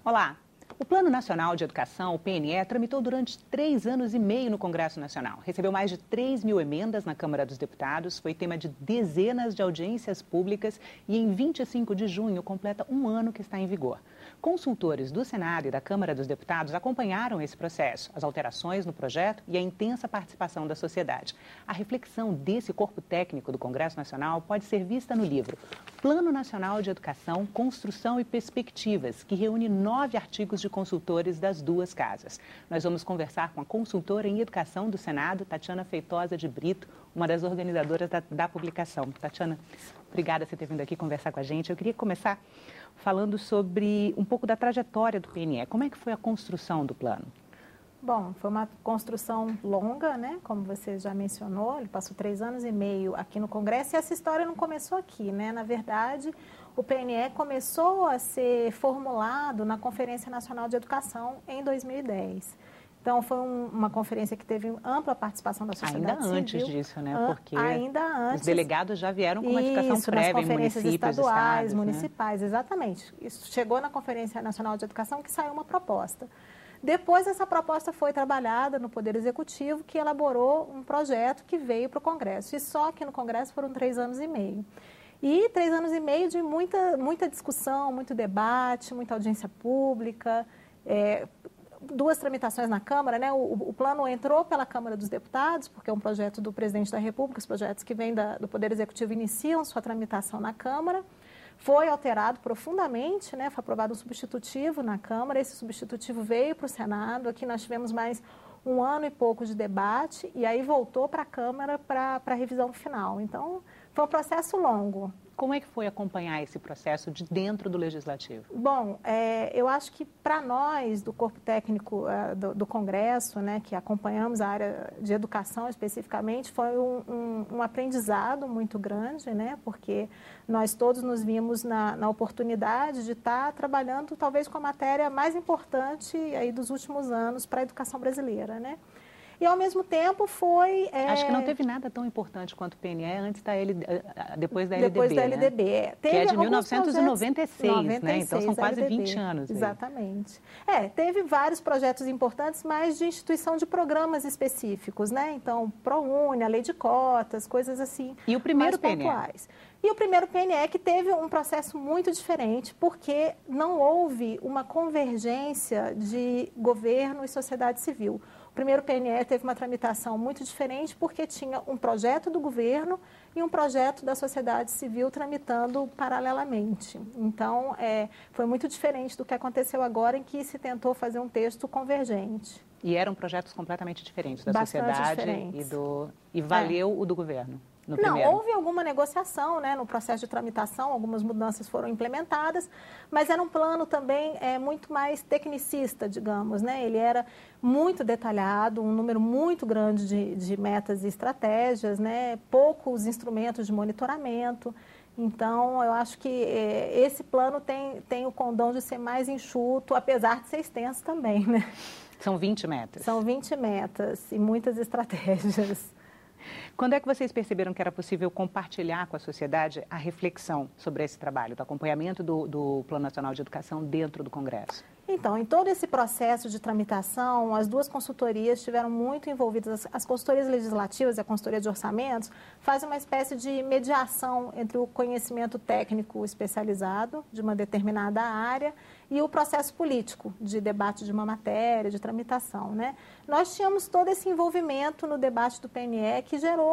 Olá! O Plano Nacional de Educação, o PNE, tramitou durante 3 anos e meio no Congresso Nacional. Recebeu mais de 3.000 emendas na Câmara dos Deputados, foi tema de dezenas de audiências públicas e em 25 de junho completa um ano que está em vigor. Consultores do Senado e da Câmara dos Deputados acompanharam esse processo, as alterações no projeto e a intensa participação da sociedade. A reflexão desse corpo técnico do Congresso Nacional pode ser vista no livro Plano Nacional de Educação, Construção e Perspectivas, que reúne 9 artigos de consultores das duas casas. Nós vamos conversar com a consultora em educação do Senado, Tatiana Feitosa de Brito, uma das organizadoras da publicação. Tatiana, obrigada por ter vindo aqui conversar com a gente. Eu queria começar falando sobre um pouco da trajetória do PNE. Como é que foi a construção do plano? Bom, foi uma construção longa, né? Como você já mencionou, ele passou 3 anos e meio aqui no Congresso e essa história não começou aqui, né? Na verdade, o PNE começou a ser formulado na Conferência Nacional de Educação em 2010. Então, foi uma conferência que teve ampla participação da sociedade civil. Ainda antes disso, né? Porque os delegados já vieram com uma indicação prévia em municípios, estaduais, estados, municipais, né? Exatamente. Isso chegou na Conferência Nacional de Educação que saiu uma proposta. Depois, essa proposta foi trabalhada no Poder Executivo, que elaborou um projeto que veio para o Congresso. E só que no Congresso foram 3 anos e meio. E 3 anos e meio de muita discussão, muito debate, muita audiência pública, 2 tramitações na Câmara, né? O plano entrou pela Câmara dos Deputados, porque é um projeto do Presidente da República, os projetos que vêm do Poder Executivo iniciam sua tramitação na Câmara. Foi alterado profundamente, né? Foi aprovado um substitutivo na Câmara, esse substitutivo veio para o Senado, aqui nós tivemos mais 1 ano e pouco de debate e aí voltou para a Câmara para a revisão final. Então, foi um processo longo. Como é que foi acompanhar esse processo de dentro do Legislativo? Bom, eu acho que para nós, do corpo técnico do Congresso, né, que acompanhamos a área de educação especificamente, foi um aprendizado muito grande, né, porque nós todos nos vimos na oportunidade de estar trabalhando talvez com a matéria mais importante aí dos últimos anos para a educação brasileira, né? E, ao mesmo tempo, foi... Acho que não teve nada tão importante quanto o PNE depois da LDB, depois da LDB, né? Que é de 1996, né? Então, são quase LDB, 20 anos. Exatamente. Teve vários projetos importantes, mas de instituição de programas específicos, né? Então, ProUni, a Lei de Cotas, coisas assim. E o primeiro PNE? Pontuais. E o primeiro PNE que teve um processo muito diferente, porque não houve uma convergência de governo e sociedade civil. O primeiro PNE teve uma tramitação muito diferente porque tinha um projeto do governo e um projeto da sociedade civil tramitando paralelamente. Então, foi muito diferente do que aconteceu agora, em que se tentou fazer um texto convergente. E eram projetos completamente diferentes da Bastante sociedade diferentes. E valeu o do governo? Não, houve alguma negociação, né, no processo de tramitação, algumas mudanças foram implementadas, mas era um plano também muito mais tecnicista, digamos, né? Ele era muito detalhado, um número muito grande de metas e estratégias, né? Poucos instrumentos de monitoramento. Então, eu acho que esse plano tem o condão de ser mais enxuto, apesar de ser extenso também, né? São 20 metas. São 20 metas e muitas estratégias. Quando é que vocês perceberam que era possível compartilhar com a sociedade a reflexão sobre esse trabalho, do acompanhamento do Plano Nacional de Educação dentro do Congresso? Então, em todo esse processo de tramitação, as 2 consultorias estiveram muito envolvidas. As consultorias legislativas e a consultoria de orçamentos fazem uma espécie de mediação entre o conhecimento técnico especializado de uma determinada área e o processo político de debate de uma matéria, de tramitação, né? Nós tínhamos todo esse envolvimento no debate do PNE que gerou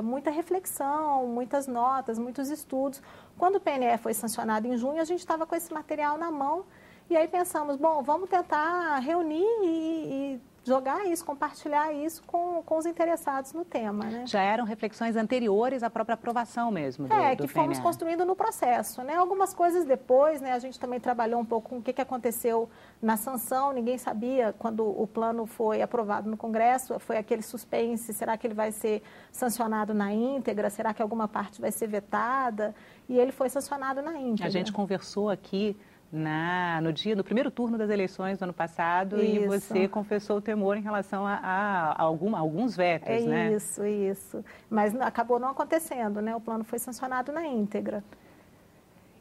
muita reflexão, muitas notas, muitos estudos. Quando o PNE foi sancionado em junho, a gente estava com esse material na mão. E aí pensamos, bom, vamos tentar reunir e jogar isso, compartilhar isso com os interessados no tema, né? Já eram reflexões anteriores à própria aprovação mesmo do que fomos PNE. Construindo no processo, né? Algumas coisas depois, né? A gente também trabalhou um pouco com o que aconteceu na sanção, ninguém sabia quando o plano foi aprovado no Congresso, foi aquele suspense, será que ele vai ser sancionado na íntegra, será que alguma parte vai ser vetada? E ele foi sancionado na íntegra. A gente conversou aqui no primeiro turno das eleições do ano passado. Isso. E você confessou o temor em relação a alguns vetos, né? Isso. Mas acabou não acontecendo, né? O plano foi sancionado na íntegra.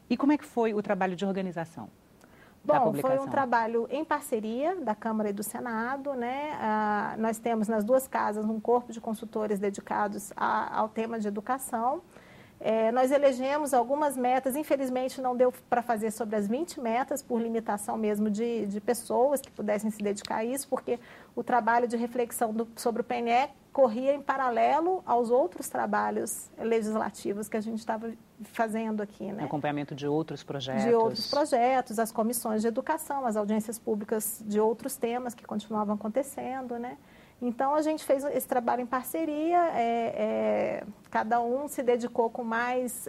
E como é que foi o trabalho de organização? da publicação? Foi um trabalho em parceria da Câmara e do Senado, né? Nós temos nas duas casas um corpo de consultores dedicados ao tema de educação. Nós elegemos algumas metas, infelizmente não deu para fazer sobre as 20 metas, por limitação mesmo de pessoas que pudessem se dedicar a isso, porque o trabalho de reflexão sobre o PNE corria em paralelo aos outros trabalhos legislativos que a gente estava fazendo aqui, né? Acompanhamento de outros projetos. De outros projetos, as comissões de educação, as audiências públicas de outros temas que continuavam acontecendo, né? Então, a gente fez esse trabalho em parceria, cada um se dedicou com mais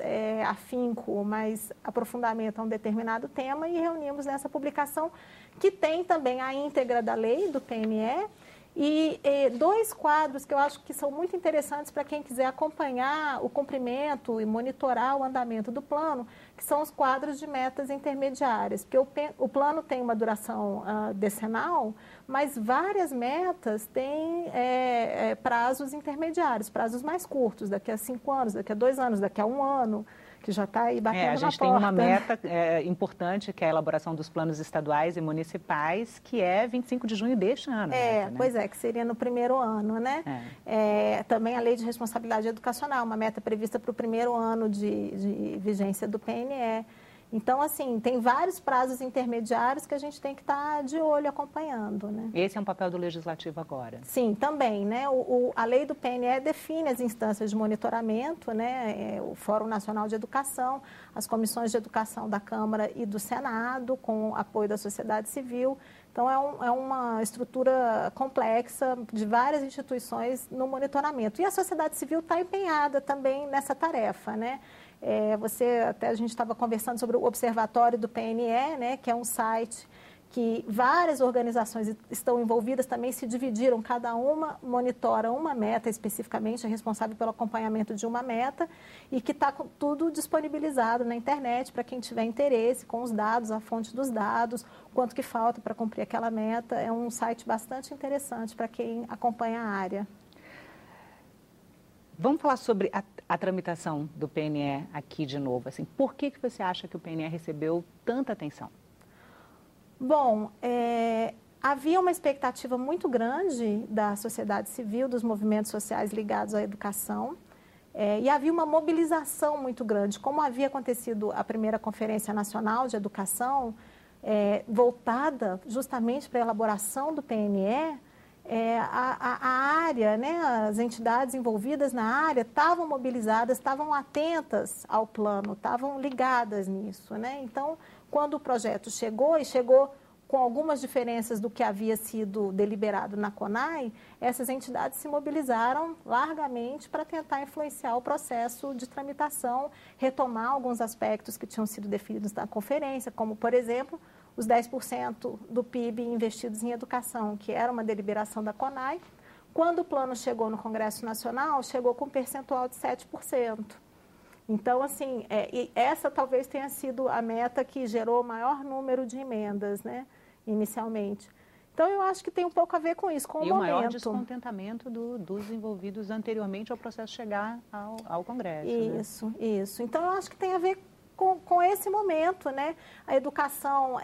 afinco, mais aprofundamento a um determinado tema e reunimos nessa publicação, que tem também a íntegra da lei do PNE e dois quadros que eu acho que são muito interessantes para quem quiser acompanhar o cumprimento e monitorar o andamento do plano, que são os quadros de metas intermediárias, porque o plano tem uma duração decenal, mas várias metas têm prazos intermediários, prazos mais curtos, daqui a 5 anos, daqui a 2 anos, daqui a 1 ano, que já está aí batendo na porta. A gente tem uma meta importante, que é a elaboração dos planos estaduais e municipais, que é 25 de junho deste ano. Né? Pois é, que seria no primeiro ano, né? Também a Lei de Responsabilidade Educacional, uma meta prevista para o primeiro ano de vigência do PNE. Então, assim, tem vários prazos intermediários que a gente tem que estar de olho acompanhando, né? Esse é um papel do Legislativo agora? Sim, também, né? A lei do PNE define as instâncias de monitoramento, né? O Fórum Nacional de Educação, as comissões de educação da Câmara e do Senado, com apoio da sociedade civil. Então, é uma estrutura complexa de várias instituições no monitoramento. E a sociedade civil está empenhada também nessa tarefa, né? A gente estava conversando sobre o Observatório do PNE, né, que é um site que várias organizações estão envolvidas, também se dividiram, cada uma monitora uma meta especificamente, é responsável pelo acompanhamento de uma meta e que está tudo disponibilizado na internet para quem tiver interesse, com os dados, a fonte dos dados, quanto que falta para cumprir aquela meta. É um site bastante interessante para quem acompanha a área. Vamos falar sobre a tramitação do PNE aqui de novo. Assim, por que você acha que o PNE recebeu tanta atenção? Bom, havia uma expectativa muito grande da sociedade civil, dos movimentos sociais ligados à educação, e havia uma mobilização muito grande. Como havia acontecido a primeira Conferência Nacional de Educação, voltada justamente para a elaboração do PNE, a área, né, as entidades envolvidas na área estavam mobilizadas, estavam atentas ao plano, estavam ligadas nisso, né? Então, quando o projeto chegou, e chegou com algumas diferenças do que havia sido deliberado na CONAI, essas entidades se mobilizaram largamente para tentar influenciar o processo de tramitação, retomar alguns aspectos que tinham sido definidos na conferência, como, por exemplo, os 10% do PIB investidos em educação, que era uma deliberação da CONAI. Quando o plano chegou no Congresso Nacional, chegou com um percentual de 7%. Então, assim, essa talvez tenha sido a meta que gerou o maior número de emendas, né, inicialmente. Então, eu acho que tem um pouco a ver com isso, com o momento. E o maior descontentamento dos envolvidos anteriormente ao processo chegar ao Congresso. Isso, né? Isso. Então, eu acho que tem a ver com esse momento, né? A educação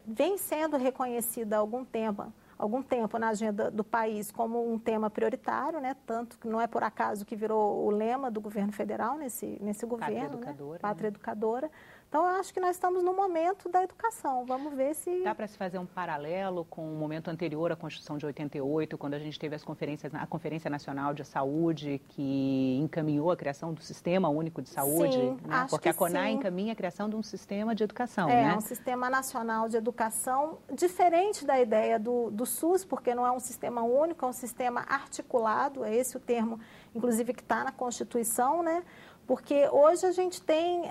vem sendo reconhecida há algum tempo na agenda do país como um tema prioritário, né? Tanto que não é por acaso que virou o lema do governo federal nesse governo, Educadora, né? Pátria né? Educadora. Então, eu acho que nós estamos no momento da educação. Vamos ver se... Dá para se fazer um paralelo com o momento anterior à Constituição de 88, quando a gente teve a Conferência Nacional de Saúde, que encaminhou a criação do Sistema Único de Saúde? Sim, né? acho Porque que a CONAI sim. encaminha a criação de um sistema de educação, né? Um Sistema Nacional de Educação, diferente da ideia do SUS, porque não é um sistema único, é um sistema articulado, é esse o termo, inclusive, que está na Constituição, né? Porque hoje a gente tem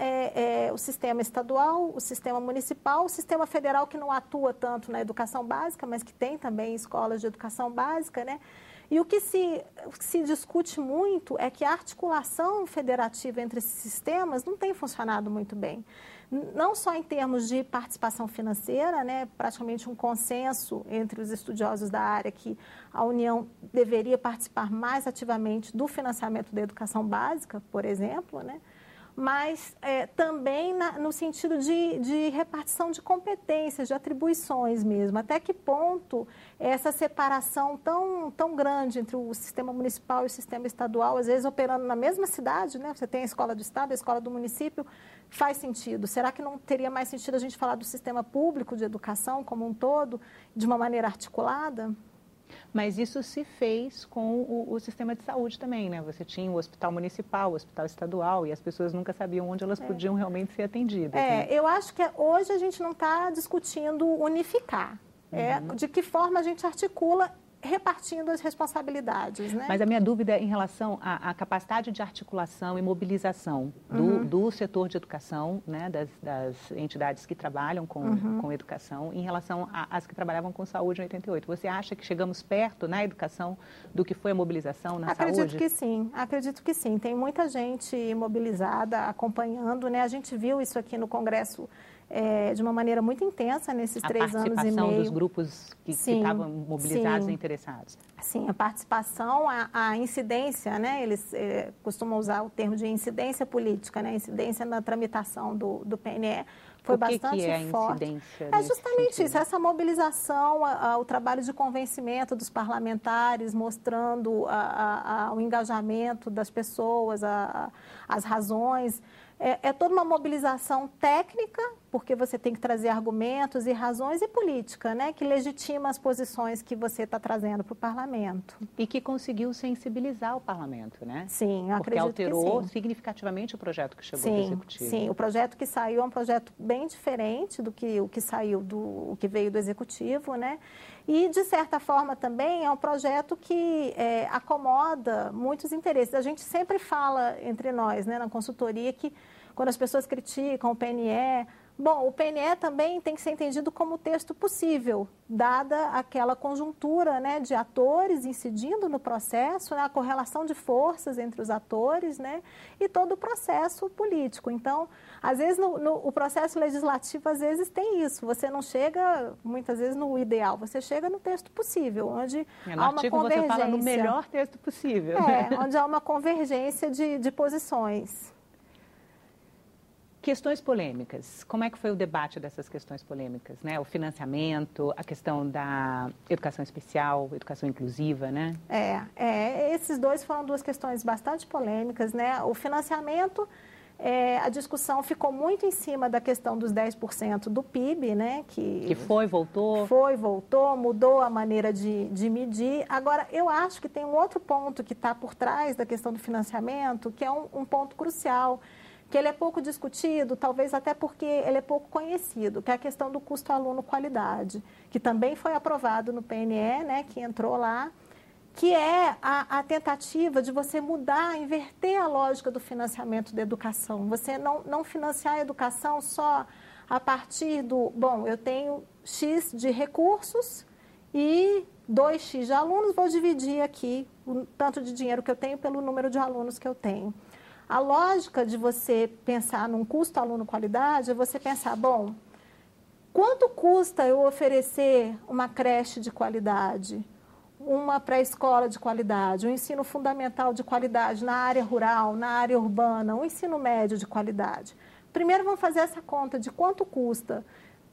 o sistema estadual, o sistema municipal, o sistema federal que não atua tanto na educação básica, mas que tem também escolas de educação básica, né? E o que se discute muito é que a articulação federativa entre esses sistemas não tem funcionado muito bem. Não só em termos de participação financeira, né, praticamente um consenso entre os estudiosos da área que a União deveria participar mais ativamente do financiamento da educação básica, por exemplo, né, mas também no sentido de repartição de competências, de atribuições mesmo. Até que ponto essa separação tão grande entre o sistema municipal e o sistema estadual, às vezes operando na mesma cidade, né? Você tem a escola do estado, a escola do município, faz sentido? Será que não teria mais sentido a gente falar do sistema público de educação como um todo, de uma maneira articulada? Mas isso se fez com o sistema de saúde também, né? Você tinha o hospital municipal, o hospital estadual, e as pessoas nunca sabiam onde elas podiam realmente ser atendidas. Né? Eu acho que hoje a gente não está discutindo unificar. De que forma a gente articula repartindo as responsabilidades, né? Mas a minha dúvida é em relação à capacidade de articulação e mobilização do setor de educação, né, das entidades que trabalham com educação, em relação às que trabalhavam com saúde em 88. Você acha que chegamos perto na educação do que foi a mobilização na saúde? Acredito que sim. Tem muita gente mobilizada, acompanhando, né? A gente viu isso aqui no Congresso de uma maneira muito intensa nesses 3 anos e meio. A participação dos grupos que estavam mobilizados e interessados. Sim, a participação, a incidência, né? Eles costumam usar o termo de incidência política, né? Incidência na tramitação do PNE. Foi bastante forte. É justamente isso, essa mobilização, o trabalho de convencimento dos parlamentares, mostrando o engajamento das pessoas, as razões. É toda uma mobilização técnica, porque você tem que trazer argumentos e razões, e política, né, que legitima as posições que você está trazendo para o parlamento. E que conseguiu sensibilizar o parlamento, né? Sim, eu acredito que sim. Porque alterou significativamente o projeto que chegou do Executivo. Sim, o projeto que saiu é um projeto bem diferente do que o que saiu, o que veio do Executivo, né? E, de certa forma, também é um projeto que acomoda muitos interesses. A gente sempre fala entre nós, né, na consultoria, que quando as pessoas criticam o PNE, bom, o PNE também tem que ser entendido como o texto possível, dada aquela conjuntura, né, de atores incidindo no processo, né, a correlação de forças entre os atores, né, e todo o processo político. Então, às vezes, o processo legislativo, às vezes, tem isso. Você não chega, muitas vezes, no ideal, você chega no texto possível, onde há uma convergência. Você fala no melhor texto possível. Onde há uma convergência de posições. Questões polêmicas. Como é que foi o debate dessas questões polêmicas, né? O financiamento, a questão da educação especial, educação inclusiva, né? Esses dois foram 2 questões bastante polêmicas, né? O financiamento, a discussão ficou muito em cima da questão dos 10% do PIB, né? Que foi, voltou. Foi, voltou, mudou a maneira de medir. Agora, eu acho que tem um outro ponto que está por trás da questão do financiamento, que é um ponto crucial, que ele é pouco discutido, talvez até porque ele é pouco conhecido, que é a questão do custo aluno-qualidade, que também foi aprovado no PNE, né, que entrou lá, que é a tentativa de você mudar, inverter a lógica do financiamento da educação. Você não financiar a educação só a partir do, bom, eu tenho X de recursos e 2X de alunos, vou dividir aqui o tanto de dinheiro que eu tenho pelo número de alunos que eu tenho. A lógica de você pensar num custo aluno-qualidade é você pensar, bom, quanto custa eu oferecer uma creche de qualidade, uma pré-escola de qualidade, um ensino fundamental de qualidade na área rural, na área urbana, um ensino médio de qualidade? Primeiro vamos fazer essa conta de quanto custa,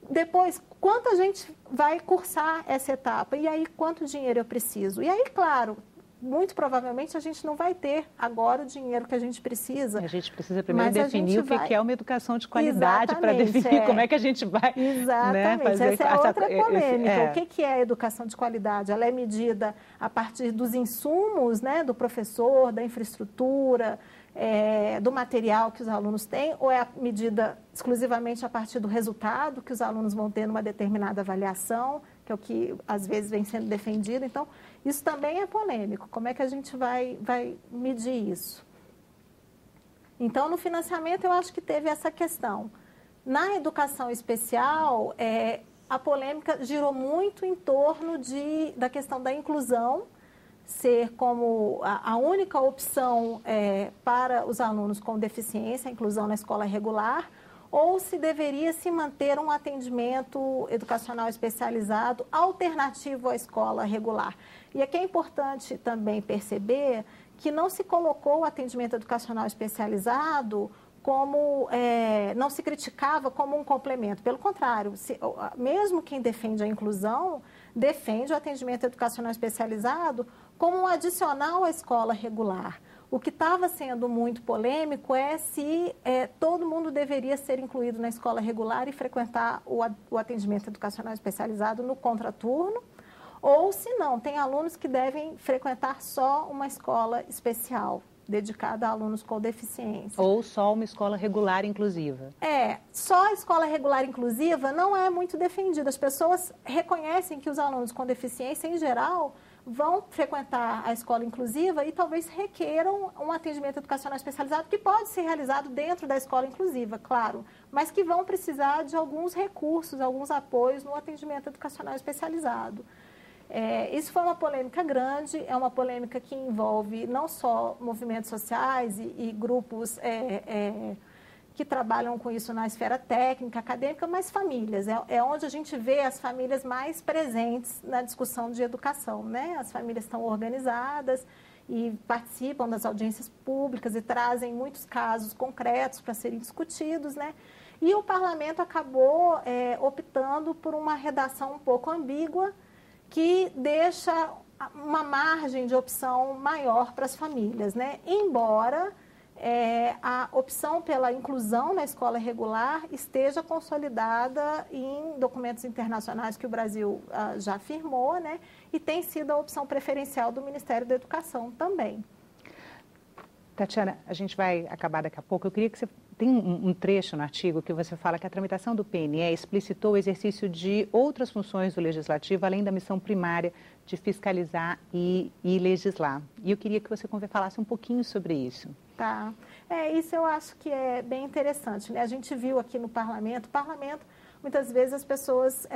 depois quanto a gente vai cursar essa etapa, e aí quanto dinheiro eu preciso. E aí, claro, muito provavelmente a gente não vai ter agora o dinheiro que a gente precisa. A gente precisa primeiro definir o que é uma educação de qualidade para definir como é que a gente vai. Exatamente, né, fazer essa é outra polêmica. O que é a educação de qualidade? Ela é medida a partir dos insumos, né, do professor, da infraestrutura, do material que os alunos têm, ou é medida exclusivamente a partir do resultado que os alunos vão ter numa determinada avaliação, que é o que às vezes vem sendo defendido. Então, isso também é polêmico. Como é que a gente vai medir isso? Então, no financiamento, eu acho que teve essa questão. Na educação especial, a polêmica girou muito em torno da questão da inclusão, ser como a única opção para os alunos com deficiência, a inclusão na escola regular, ou se deveria se manter um atendimento educacional especializado alternativo à escola regular. E aqui é importante também perceber que não se colocou o atendimento educacional especializado não se criticava como um complemento. Pelo contrário, mesmo quem defende a inclusão, defende o atendimento educacional especializado como um adicional à escola regular. O que estava sendo muito polêmico é se todo mundo deveria ser incluído na escola regular e frequentar o atendimento educacional especializado no contraturno, ou se não, tem alunos que devem frequentar só uma escola especial, dedicada a alunos com deficiência. Ou só uma escola regular inclusiva. Só a escola regular inclusiva não é muito defendida. As pessoas reconhecem que os alunos com deficiência, em geral, vão frequentar a escola inclusiva e talvez requeram um atendimento educacional especializado que pode ser realizado dentro da escola inclusiva, claro, mas que vão precisar de alguns recursos, alguns apoios no atendimento educacional especializado. Isso foi uma polêmica grande, é uma polêmica que envolve não só movimentos sociais e grupos que trabalham com isso na esfera técnica, acadêmica, mas famílias. É onde a gente vê as famílias mais presentes na discussão de educação, né? As famílias estão organizadas e participam das audiências públicas e trazem muitos casos concretos para serem discutidos, né? E o parlamento acabou optando por uma redação um pouco ambígua, que deixa uma margem de opção maior para as famílias, né? Embora a opção pela inclusão na escola regular esteja consolidada em documentos internacionais que o Brasil já firmou, né? E tem sido a opção preferencial do Ministério da Educação também. Tatiana, a gente vai acabar daqui a pouco. Eu queria que você... Tem um trecho no artigo que você fala que a tramitação do PNE explicitou o exercício de outras funções do Legislativo, além da missão primária de fiscalizar e legislar. E eu queria que você falasse um pouquinho sobre isso. Tá. Isso eu acho que é bem interessante, né? A gente viu aqui no parlamento, muitas vezes as pessoas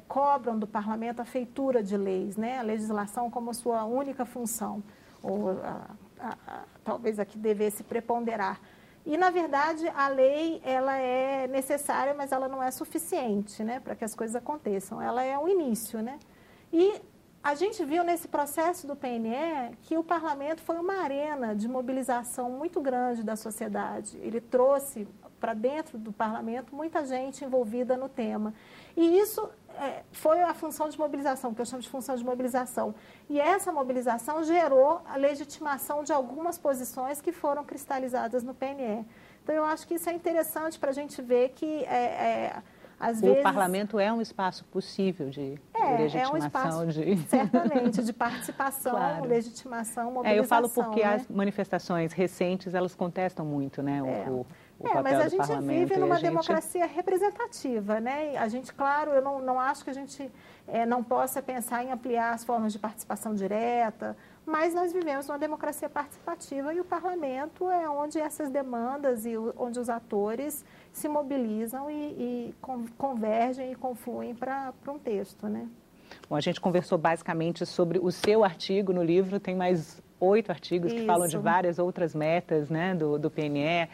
cobram do parlamento a feitura de leis, né? A legislação como sua única função, ou talvez aqui devesse preponderar. E, na verdade, a lei ela é necessária, mas ela não é suficiente, né, para que as coisas aconteçam. Ela é o início, né? E a gente viu nesse processo do PNE que o parlamento foi uma arena de mobilização muito grande da sociedade. Ele trouxe para dentro do parlamento muita gente envolvida no tema. E isso foi a função de mobilização, que eu chamo de função de mobilização. E essa mobilização gerou a legitimação de algumas posições que foram cristalizadas no PNE. Então, eu acho que isso é interessante para a gente ver que, às vezes... O parlamento é um espaço possível de legitimação. É um espaço, certamente, de participação, claro. Legitimação, mobilização. Eu falo porque as manifestações recentes, elas contestam muito, né, o papel mas a do gente parlamento. vive numa democracia representativa, né? A gente, claro, eu não acho que a gente não possa pensar em ampliar as formas de participação direta, mas nós vivemos numa democracia participativa e o parlamento é onde essas demandas e onde os atores se mobilizam e convergem e confluem para um texto, né? Bom, a gente conversou basicamente sobre o seu artigo no livro, tem mais 8 artigos que falam de várias outras metas, né, do PNE,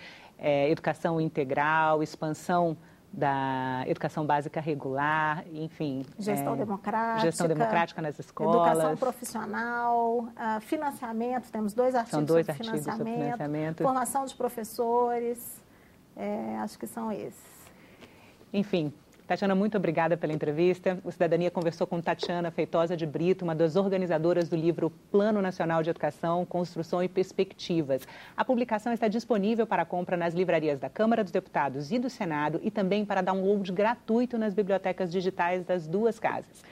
educação integral, expansão da educação básica regular, enfim. Gestão democrática nas escolas. Educação profissional, financiamento, temos 2 artigos, São 2 sobre artigos sobre financiamento. Formação de professores, acho que são esses. Enfim, Tatiana, muito obrigada pela entrevista. O Cidadania conversou com Tatiana Feitosa de Brito, uma das organizadoras do livro Plano Nacional de Educação, Construção e Perspectivas. A publicação está disponível para compra nas livrarias da Câmara dos Deputados e do Senado e também para download gratuito nas bibliotecas digitais das 2 casas.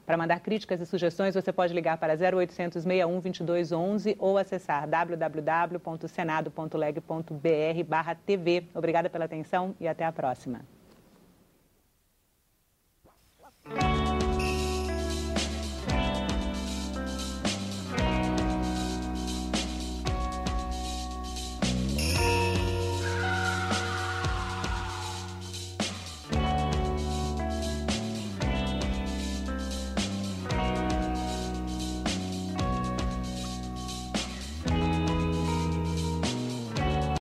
Para mandar críticas e sugestões, você pode ligar para 0800 61 2211 ou acessar www.senado.leg.br/tv. Obrigada pela atenção e até a próxima.